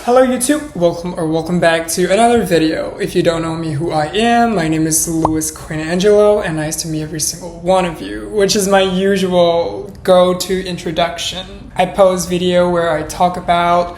Hello YouTube, welcome back to another video. If you don't know me who I am, my name is Louis Quinn Angelo and nice to meet every single one of you, which is my usual go-to introduction. I post video where I talk about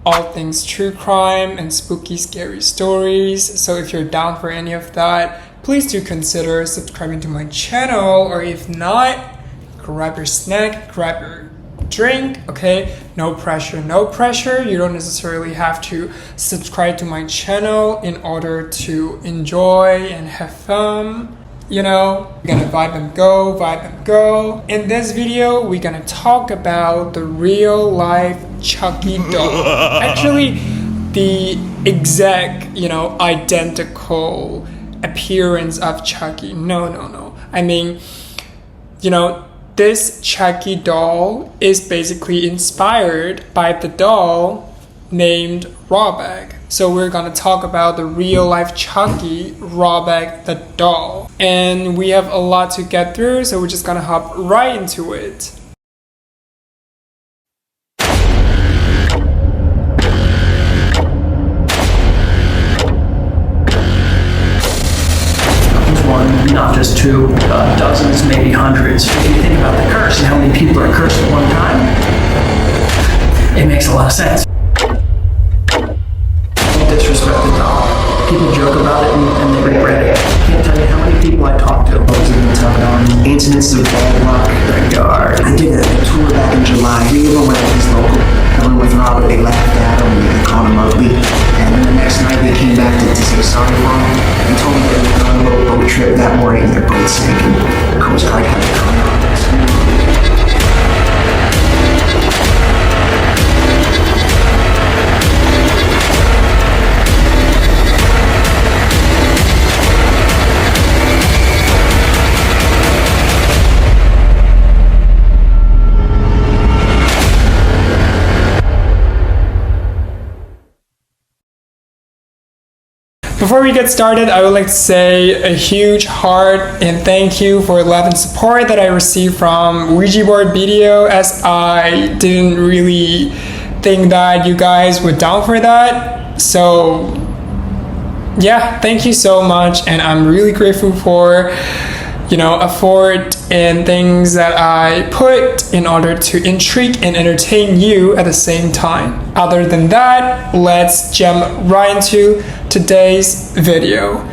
all things true crime and spooky scary stories, so if you're down for any of that, please do consider subscribing to my channel, or if not, grab your snack, grab your drink, okay? No pressure. You don't necessarily have to subscribe to my channel in order to enjoy and have fun. You know, we're gonna vibe and go. In this video, we're gonna talk about the real life Chucky doll. Actually, the exact, identical appearance of Chucky. No. I mean, this Chucky doll is basically inspired by the doll named Robek. So we're gonna talk about the real life Chucky, Robek the doll. And we have a lot to get through, so we're just gonna hop right into it. Not just two, dozens, maybe hundreds. If you think about the curse and how many people are cursed at one time, it makes a lot of sense. Don't disrespect the doll. People joke about it and they regret it. I can't tell you how many people I talked to. Incidents of bad luck. I did a tour back in July. 3 of them went to his local. I went with Robert. They laughed at him. They called him ugly. And then the next night they came back to say sorry for him and told me they were on a little boat trip that morning. Their boat sank and the Coast Guard had to come out. Before we get started, I would like to say a huge heart and thank you for the love and support that I received from Ouija board video, as I didn't really think that you guys were down for that. So yeah, thank you so much, and I'm really grateful for effort and things that I put in order to intrigue and entertain you at the same time. Other than that, let's jump right into today's video.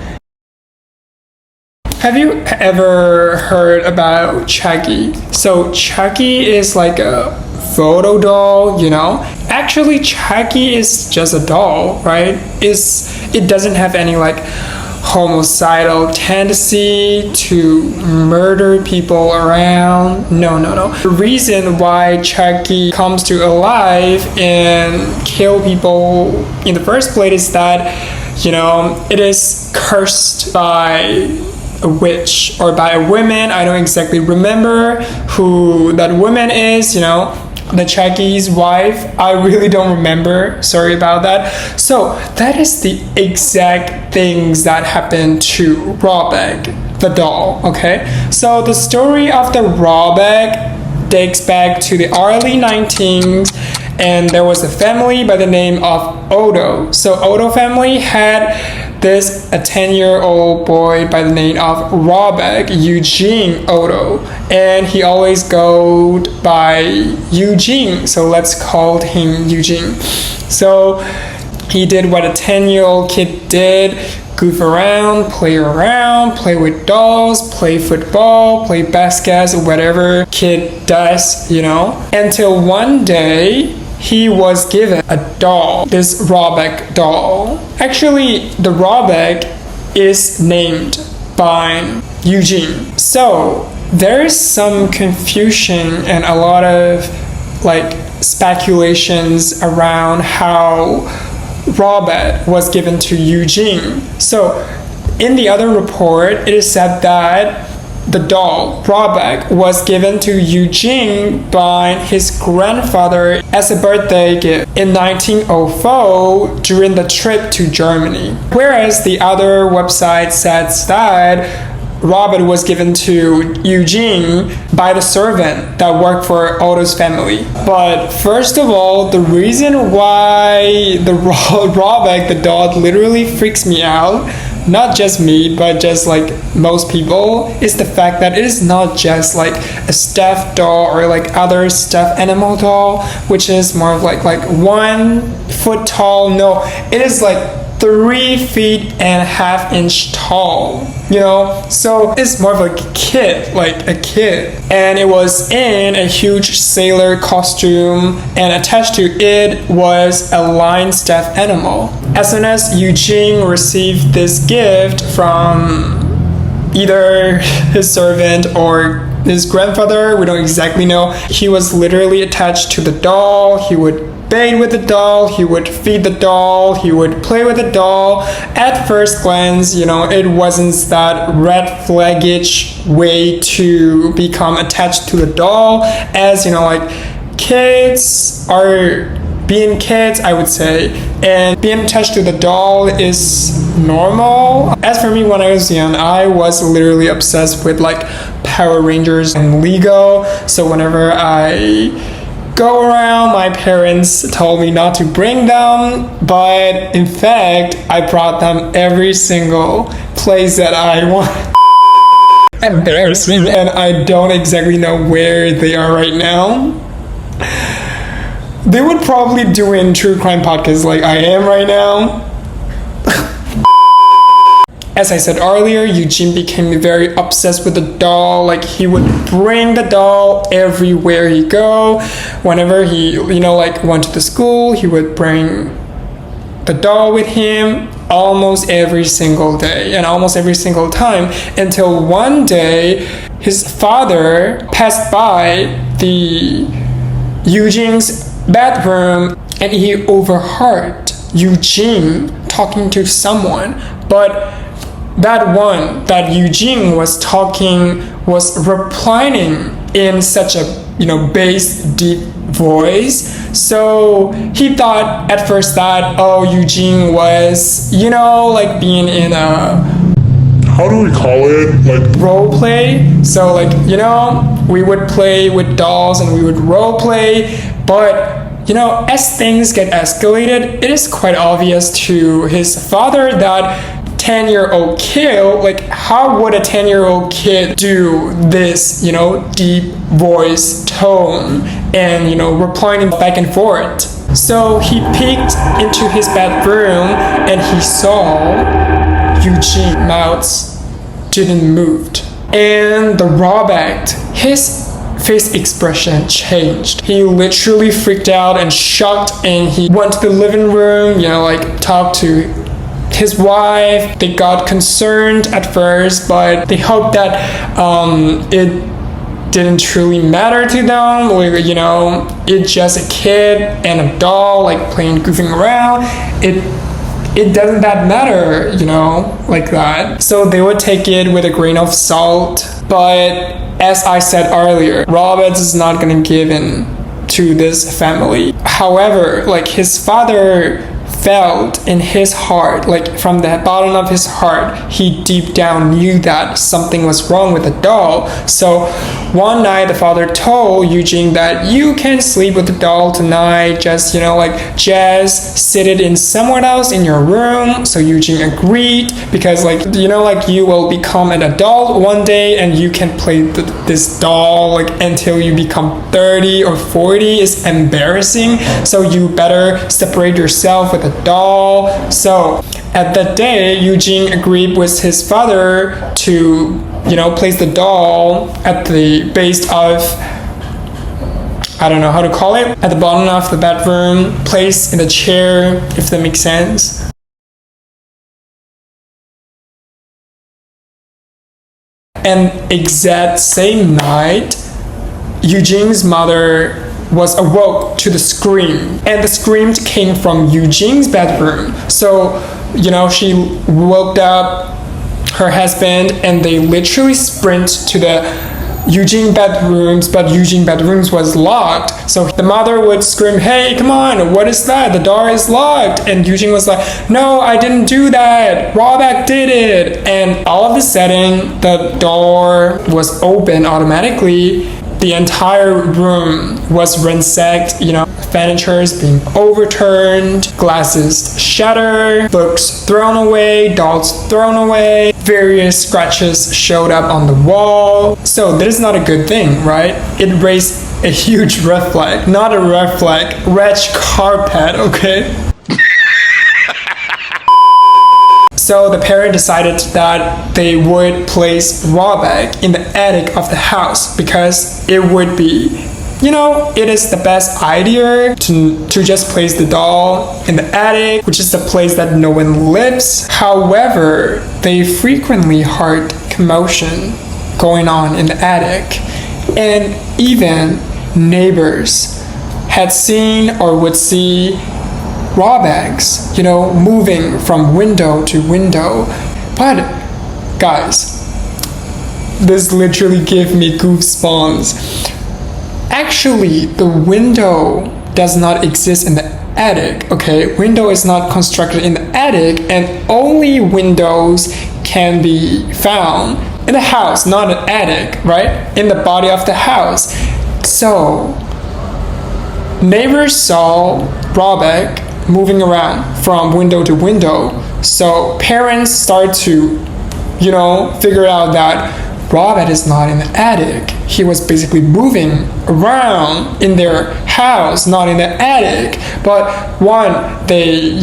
Have you ever heard about Chucky? So Chucky is like a photo doll, Actually, Chucky is just a doll, right? It doesn't have any homicidal tendency to murder people around. No. The reason why Chucky comes to alive and kill people in the first place is that, it is cursed by a witch or by a woman. I don't exactly remember who that woman is, the Chucky's wife. I really don't remember. Sorry about that. So that is the exact things that happened to Robek, the doll, okay? So the story of the Robek dates back to the early 19th, and there was a family by the name of Odo. So Odo family had a 10-year-old boy by the name of Robek, Eugene Odo, and he always goes by Eugene, so let's call him Eugene. So he did what a 10-year-old kid did: goof around, play with dolls, play football, play baskets, whatever kid does, until one day he was given a doll, this Robek doll. Actually, the Robek is named by Eugene. So there is some confusion and a lot of speculations around how Robek was given to Eugene. So in the other report, it is said that the doll, Robek, was given to Eugene by his grandfather as a birthday gift in 1904 during the trip to Germany. Whereas the other website says that Robert was given to Eugene by the servant that worked for Otto's family. But first of all, the reason why the Robert, the dog, literally freaks me out, not just me, but just like most people, is the fact that it is not just like a stuffed doll or like other stuffed animal doll, which is more of like 1 foot tall. No, it is like 3.5 feet tall, you know? So it's more of like a kid. And it was in a huge sailor costume, and attached to it was a lion stuffed animal. As soon as Eugene received this gift from either his servant or his grandfather, we don't exactly know, he was literally attached to the doll. He would bathe with the doll, he would feed the doll, he would play with the doll. At first glance, you know, it wasn't that red flaggish way to become attached to the doll, as you know, like kids are being kids, I would say, and being attached to the doll is normal. As for me, when I was young, I was literally obsessed with like Power Rangers and Lego. So whenever I go around, my parents told me not to bring them, but in fact I brought them every single place that I want. Embarrassing. And I don't exactly know where they are right now. They would probably do in true crime podcasts like I am right now. As I said earlier, Eugene became very obsessed with the doll. Like he would bring the doll everywhere he go. Whenever he, you know, like went to the school, he would bring the doll with him almost every single day and almost every single time, until one day his father passed by the Eugene's bathroom and he overheard Eugene talking to someone. But that one that Eugene was talking was replying in such a, you know, bass, deep voice. So he thought at first that, oh, Eugene was, you know, like being in a, how do we call it? Like role play. So like, you know, we would play with dolls and we would role play. But you know, as things get escalated, it is quite obvious to his father that 10-year-old kid, like how would a 10-year-old kid do this, you know, deep voice tone and, you know, replying back and forth. So he peeked into his bedroom and he saw Eugene's mouth didn't move. And the Robert, his face expression changed. He literally freaked out and shocked, and he went to the living room, you know, like talked to his wife. They got concerned at first, but they hoped that it didn't truly matter to them. Like, you know, it's just a kid and a doll, like playing, goofing around. It doesn't that matter, you know, like that. So they would take it with a grain of salt. But as I said earlier, Robert is not gonna give in to this family. However, like his father felt in his heart, like from the bottom of his heart, he deep down knew that something was wrong with the doll. So one night the father told Eugene that you can sleep with the doll tonight, just, you know, like just sit it in somewhere else in your room. So Eugene agreed, because like, you know, like you will become an adult one day and you can play this doll like until you become 30 or 40. Is embarrassing, so you better separate yourself with a doll. So at that day, Eugene agreed with his father to, you know, place the doll at the base of, I don't know how to call it, at the bottom of the bedroom, place in the chair, if that makes sense. And exact same night, Eugene's mother was awoke to the scream, and the scream came from Eugene's bedroom. So, you know, she woke up her husband and they literally sprint to the, Eugene's bedrooms, but Eugene's bedrooms was locked. So the mother would scream, "Hey, come on, what is that? The door is locked." And Eugene was like, "No, I didn't do that. Roback did it." And all of a sudden, the door was open automatically. The entire room was ransacked, furniture's being overturned, glasses shattered, books thrown away, dolls thrown away, various scratches showed up on the wall. So that is not a good thing, right? It raised a huge red flag, not a red flag, red carpet, okay? So the parent decided that they would place Roback in the attic of the house because it would be, it is the best idea to just place the doll in the attic, which is the place that no one lives. However, they frequently heard commotion going on in the attic, and even neighbors had seen or would see Robacks, moving from window to window. But guys, this literally gave me goosebumps. Actually, the window does not exist in the attic, okay? Window is not constructed in the attic, and only windows can be found in the house, not an attic, right? In the body of the house. So, neighbors saw Roback moving around from window to window. So parents start to, figure out that Roback is not in the attic. He was basically moving around in their house, not in the attic. But they,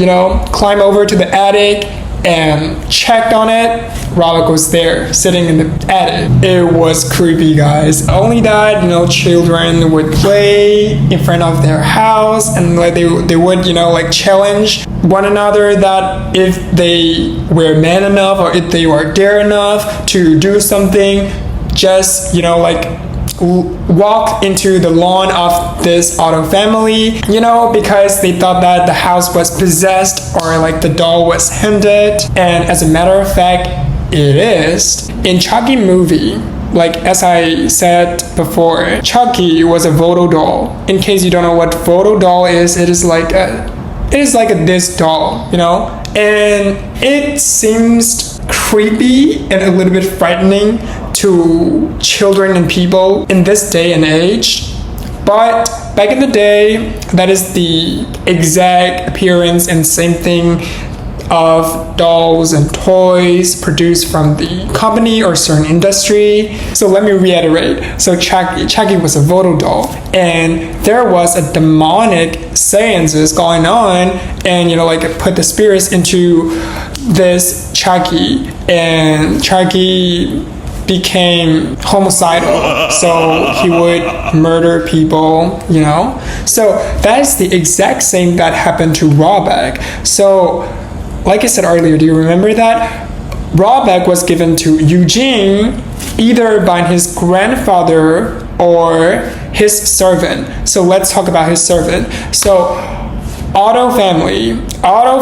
climb over to the attic and checked on it. Roback was there, sitting in the attic. It was creepy, guys. Only that, children would play in front of their house, and they would, challenge one another that if they were man enough or if they were dare enough to do something, just, walk into the lawn of this Otto family, because they thought that the house was possessed or the doll was haunted. And as a matter of fact, it is. In Chucky movie, as I said before, Chucky was a voodoo doll. In case you don't know what voodoo doll is, it is like this doll, and it seems creepy and a little bit frightening to children and people in this day and age. But back in the day, that is the exact appearance and same thing of dolls and toys produced from the company or certain industry. So let me reiterate. So Chucky was a voodoo doll, and there was a demonic seances going on, and put the spirits into this Chucky, and Chucky became homicidal, so he would murder people, So that's the exact same that happened to Roback. So like I said earlier, do you remember that? Roback was given to Eugene either by his grandfather or his servant. So let's talk about his servant. So Otto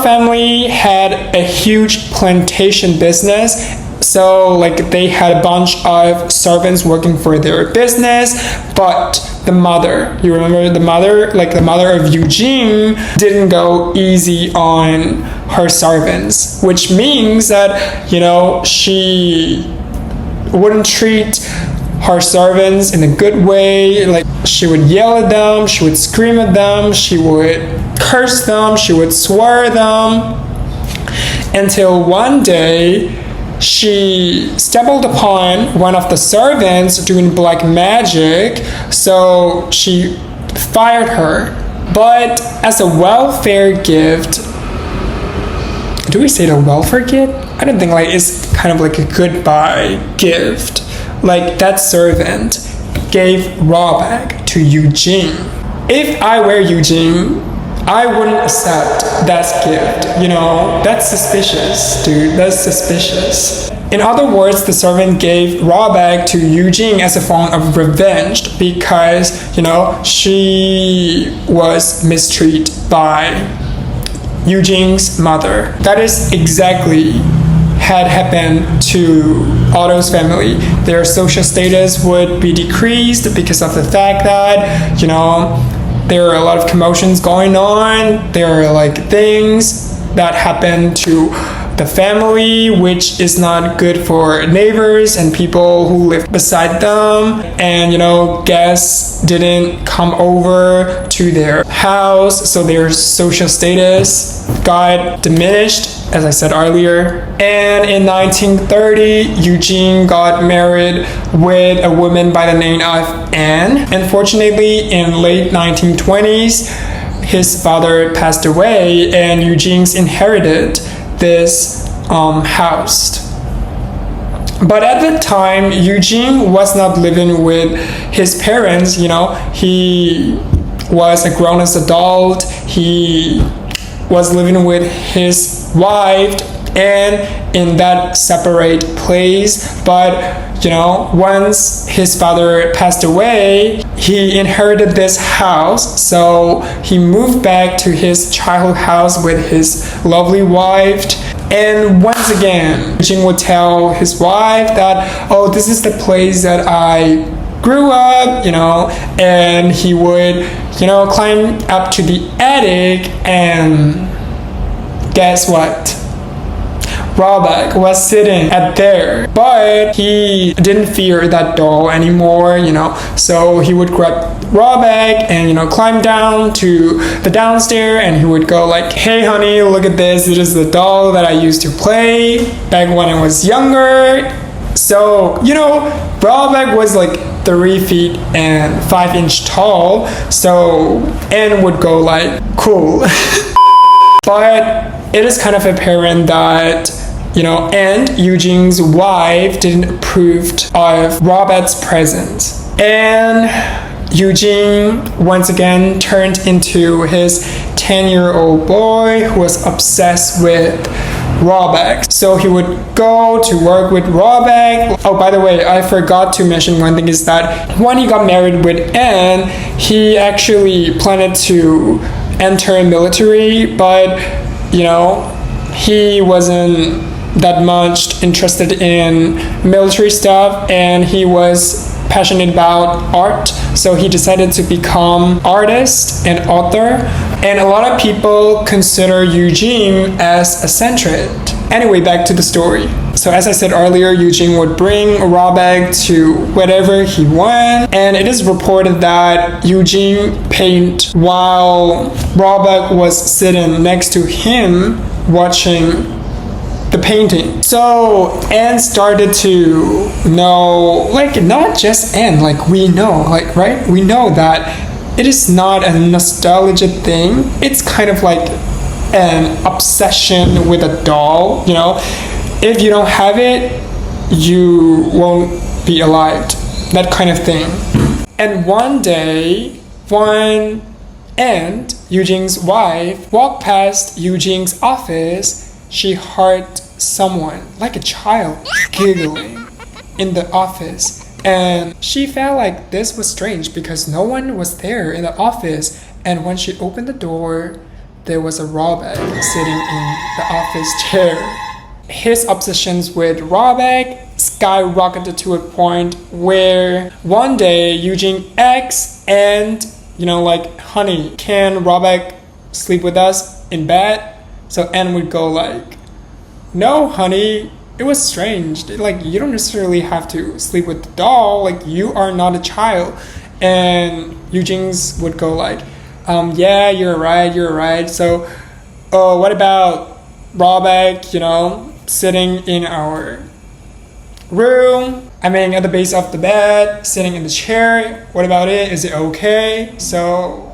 family had a huge plantation business. So they had a bunch of servants working for their business, but the mother, you remember the mother, the mother of Eugene, didn't go easy on her servants, which means that, she wouldn't treat her servants in a good way. She would yell at them, she would scream at them, she would curse them, she would swear at them, until one day she stumbled upon one of the servants doing black magic, so she fired her. But as a welfare gift, do we say the welfare gift? I don't think it's kind of a goodbye gift. That servant gave Roback to Eugene. If I were Eugene, I wouldn't accept that gift, that's suspicious, dude, that's suspicious. In other words, the servant gave Roback to Eugene as a form of revenge because, she was mistreated by Eugene's mother. That is exactly had happened to Otto's family. Their social status would be decreased because of the fact that, there are a lot of commotions going on. There are like things that happen to the family, which is not good for neighbors and people who live beside them. And guests didn't come over to their house, so their social status got diminished, as I said earlier. And in 1930, Eugene got married with a woman by the name of Anne. Unfortunately, in late 1920s, his father passed away and Eugene's inherited this house. But at the time, Eugene was not living with his parents. He was a grown-up adult. He was living with his wife and in that separate place. But once his father passed away, he inherited this house, so he moved back to his childhood house with his lovely wife. And once again, Eugene would tell his wife that, oh, this is the place that I grew up, and he would, climb up to the attic, and guess what? Robeck was sitting at there, but he didn't fear that doll anymore, so he would grab Robeck and, climb down to the downstairs, and he would go like, hey honey, look at this, it is the doll that I used to play back when I was younger. So, Robeck was like 3 feet and 5 inch tall, so Anne would go like, cool. But it is kind of apparent that and Eugene's wife didn't approve of Robert's presence. And Eugene once again turned into his 10-year-old boy who was obsessed with Robeck. So he would go to work with Robeck. Oh, by the way, I forgot to mention one thing is that when he got married with Anne, he actually planned to enter military, but he wasn't that much interested in military stuff, and he was passionate about art, so he decided to become artist and author. And a lot of people consider Eugene as eccentric. Anyway, back to the story. So as I said earlier, Eugene would bring Robeck to wherever he went, and it is reported that Eugene painted while Robeck was sitting next to him watching the painting. So Anne started to know, like, not just Anne, like we know, like, right? We know that it is not a nostalgia thing. It's kind of like an obsession with a doll, If you don't have it, you won't be alive. That kind of thing. And one day, when Anne, Eugene's wife, walked past Eugene's office, she heard someone, like a child, giggling in the office. And she felt like this was strange because no one was there in the office. And when she opened the door, there was a Robeck sitting in the office chair. His obsessions with Robeck skyrocketed to a point where one day Eugene asked and, like, honey, can Robeck sleep with us in bed? So Anne would go like, no, honey, it was strange. Like, you don't necessarily have to sleep with the doll. Like, you are not a child. And Eugene's would go like, yeah, you're right. So, what about Robeck, sitting in our room? At the base of the bed, sitting in the chair. What about it? Is it okay? So,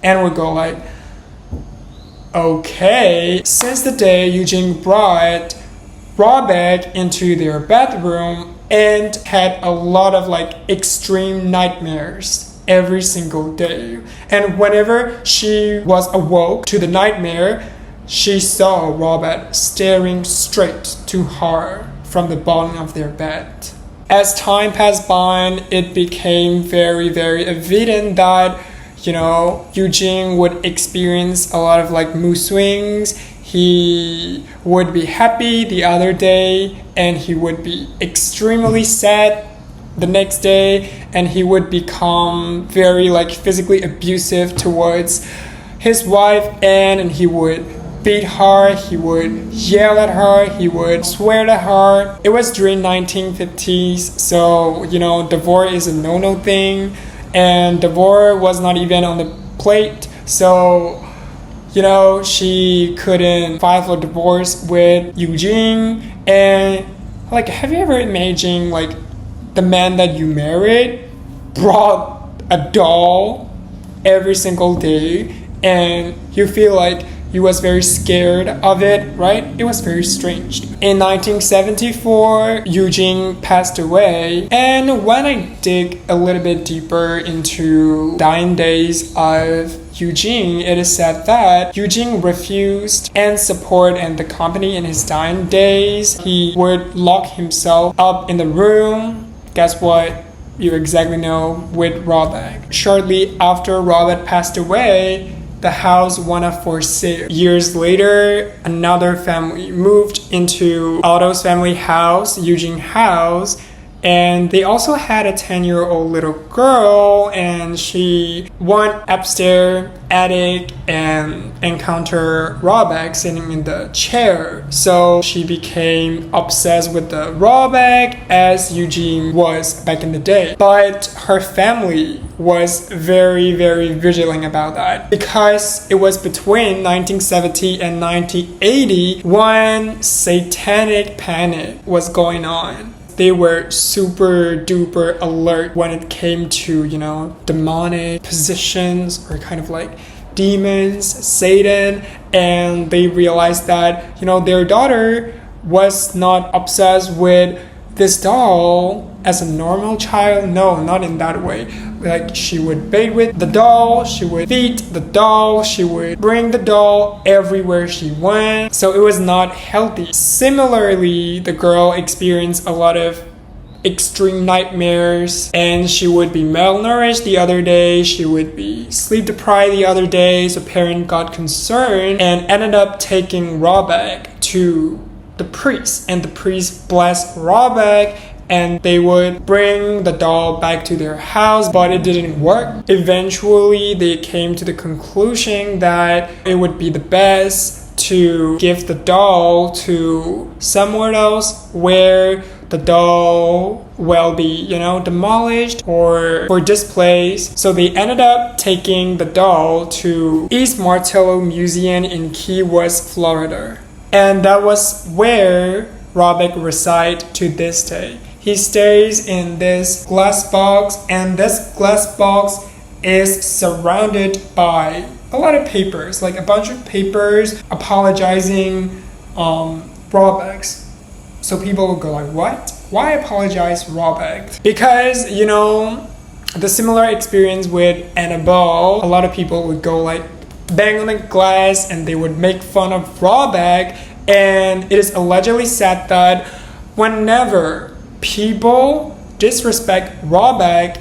Anne would go like, okay. Since the day Eugene brought Robeck into their bedroom and had a lot of extreme nightmares every single day. And whenever she was awoke to the nightmare, she saw Robeck staring straight to her from the bottom of their bed. As time passed by, it became very, very evident that Eugene would experience a lot of like mood swings. He would be happy the other day and he would be extremely sad the next day, and he would become very like physically abusive towards his wife Anne, and he would beat her, he would yell at her, he would swear at her. It was during 1950s, so divorce is a no-no thing, and divorce was not even on the plate. So she couldn't file for divorce with Eugene. And like, have you ever imagined like the man that you married brought a doll every single day, and you feel like he was very scared of it, right? It was very strange. In 1974, Eugene passed away, and when I dig a little bit deeper into dying days of Eugene, it is said that Eugene refused Anne's support and the company in his dying days. He would lock himself up in the room. Guess what? You exactly know, with Robert. Shortly after Robert passed away, the house went up for sale. Years later, another family moved into Otto's family house, Eugene's house, and they also had a 10-year-old little girl, and she went upstairs attic and encountered Robert sitting in the chair. So she became obsessed with the Robert as Eugene was back in the day. But her family was very, very vigilant about that, because it was between 1970 and 1980 when satanic panic was going on. They were super duper alert when it came to, demonic positions or kind of like demons, Satan, and they realized that, their daughter was not obsessed with this doll as a normal child. No, not in that way. Like, she would bathe with the doll, she would feed the doll, she would bring the doll everywhere she went. So it was not healthy. Similarly, the girl experienced a lot of extreme nightmares, and she would be malnourished the other day, she would be sleep deprived the other day. So parents got concerned and ended up taking Robert to the priest, and the priest blessed Robert, and they would bring the doll back to their house, but it didn't work. Eventually, they came to the conclusion that it would be the best to give the doll to somewhere else where the doll will be, demolished or displaced. So they ended up taking the doll to East Martello Museum in Key West, Florida. And that was where Robert resides to this day. He stays in this glass box, and this glass box is surrounded by a lot of papers, like a bunch of papers apologizing Robert. So people will go like, what? Why apologize Robert? Because, the similar experience with Annabelle, a lot of people would go like bang on the glass and they would make fun of Robert. And it is allegedly said that whenever people disrespect Robert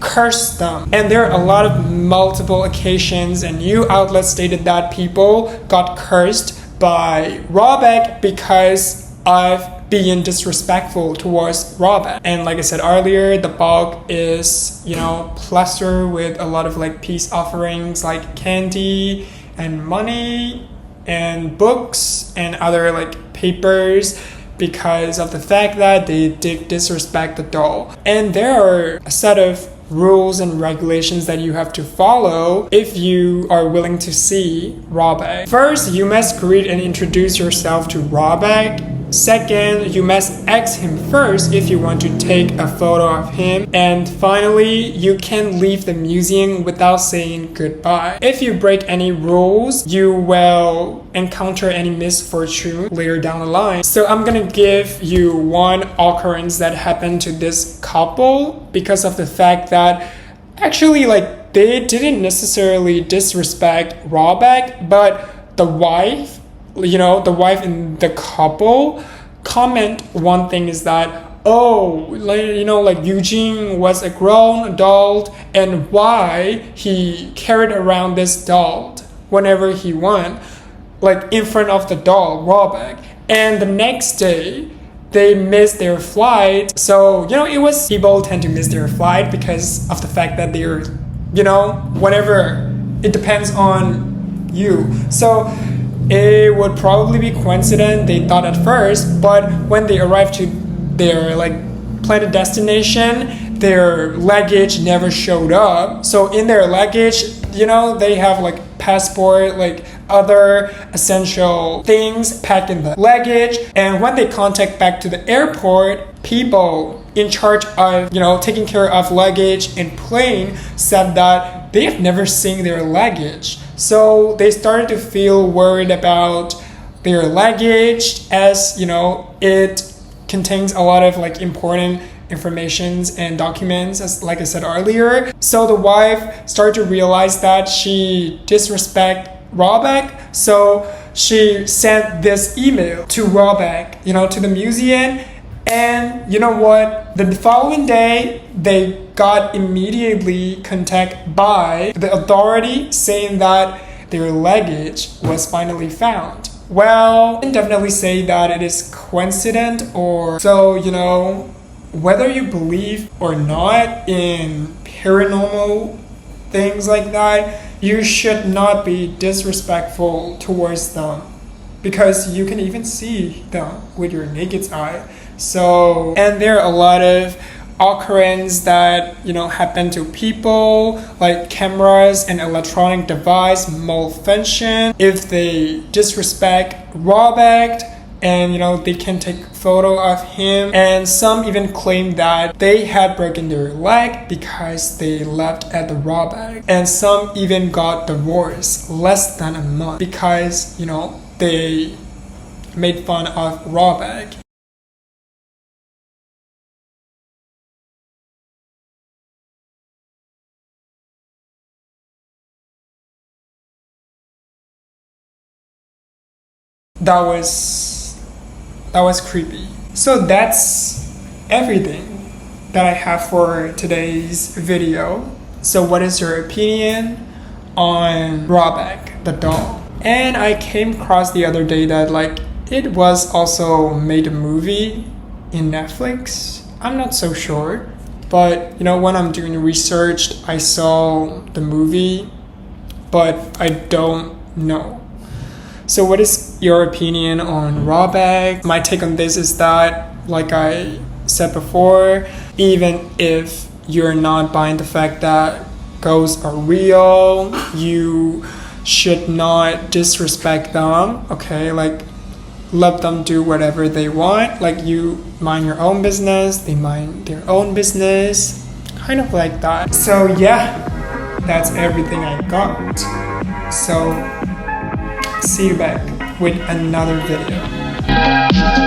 cursed them. And there are a lot of multiple occasions, and news outlets stated that people got cursed by Robert because of being disrespectful towards Robert. And like I said earlier, the box is, plastered with a lot of like peace offerings like candy and money and books and other like papers, because of the fact that they did disrespect the doll. And there are a set of rules and regulations that you have to follow if you are willing to see Robert. First, you must greet and introduce yourself to Robert. Second, you must ask him first if you want to take a photo of him. And finally, you can leave the museum without saying goodbye. If you break any rules, you will encounter any misfortune later down the line. So I'm gonna give you one occurrence that happened to this couple, because of the fact that actually like they didn't necessarily disrespect Robert, but the wife in the couple comment one thing is that, oh, like, you know, like Eugene was a grown adult and why he carried around this doll whenever he went, like in front of the doll, Roback. And the next day, they missed their flight. So, you know, it was, people tend to miss their flight because of the fact that they're, you know, whatever, it depends on you. So it would probably be coincidence, they thought at first, but when they arrived to their like planned destination, their luggage never showed up. So in their luggage, you know, they have like passport, like other essential things packed in the luggage. And when they contact back to the airport, people in charge of, you know, taking care of luggage and plane said that they have never seen their luggage. So they started to feel worried about their luggage, as, you know, it contains a lot of like important informations and documents, as like I said earlier. So the wife started to realize that she disrespect Roback, so she sent this email to Roback, you know, to the museum. And you know what? The following day, they got immediately contacted by the authority saying that their luggage was finally found. Well, I can definitely say that it is coincident, or so, you know, whether you believe or not in paranormal things like that, you should not be disrespectful towards them because you can even see them with your naked eye. So, and there are a lot of occurrences that, you know, happen to people, like cameras and electronic device malfunction if they disrespect Roback, and you know, they can take photo of him. And some even claim that they had broken their leg because they left at the Roback. And some even got divorced less than a month because, you know, they made fun of Roback. That was creepy. So that's everything that I have for today's video. So what is your opinion on Roback, the doll? And I came across the other day that like it was also made a movie in Netflix. I'm not so sure, but you know, when I'm doing research, I saw the movie, but I don't know. So what is your opinion on Roback? My take on this is that, like I said before, even if you're not buying the fact that ghosts are real, you should not disrespect them, okay? Like, let them do whatever they want. Like, you mind your own business, they mind their own business, kind of like that. So yeah, that's everything I got. So see you back with another video.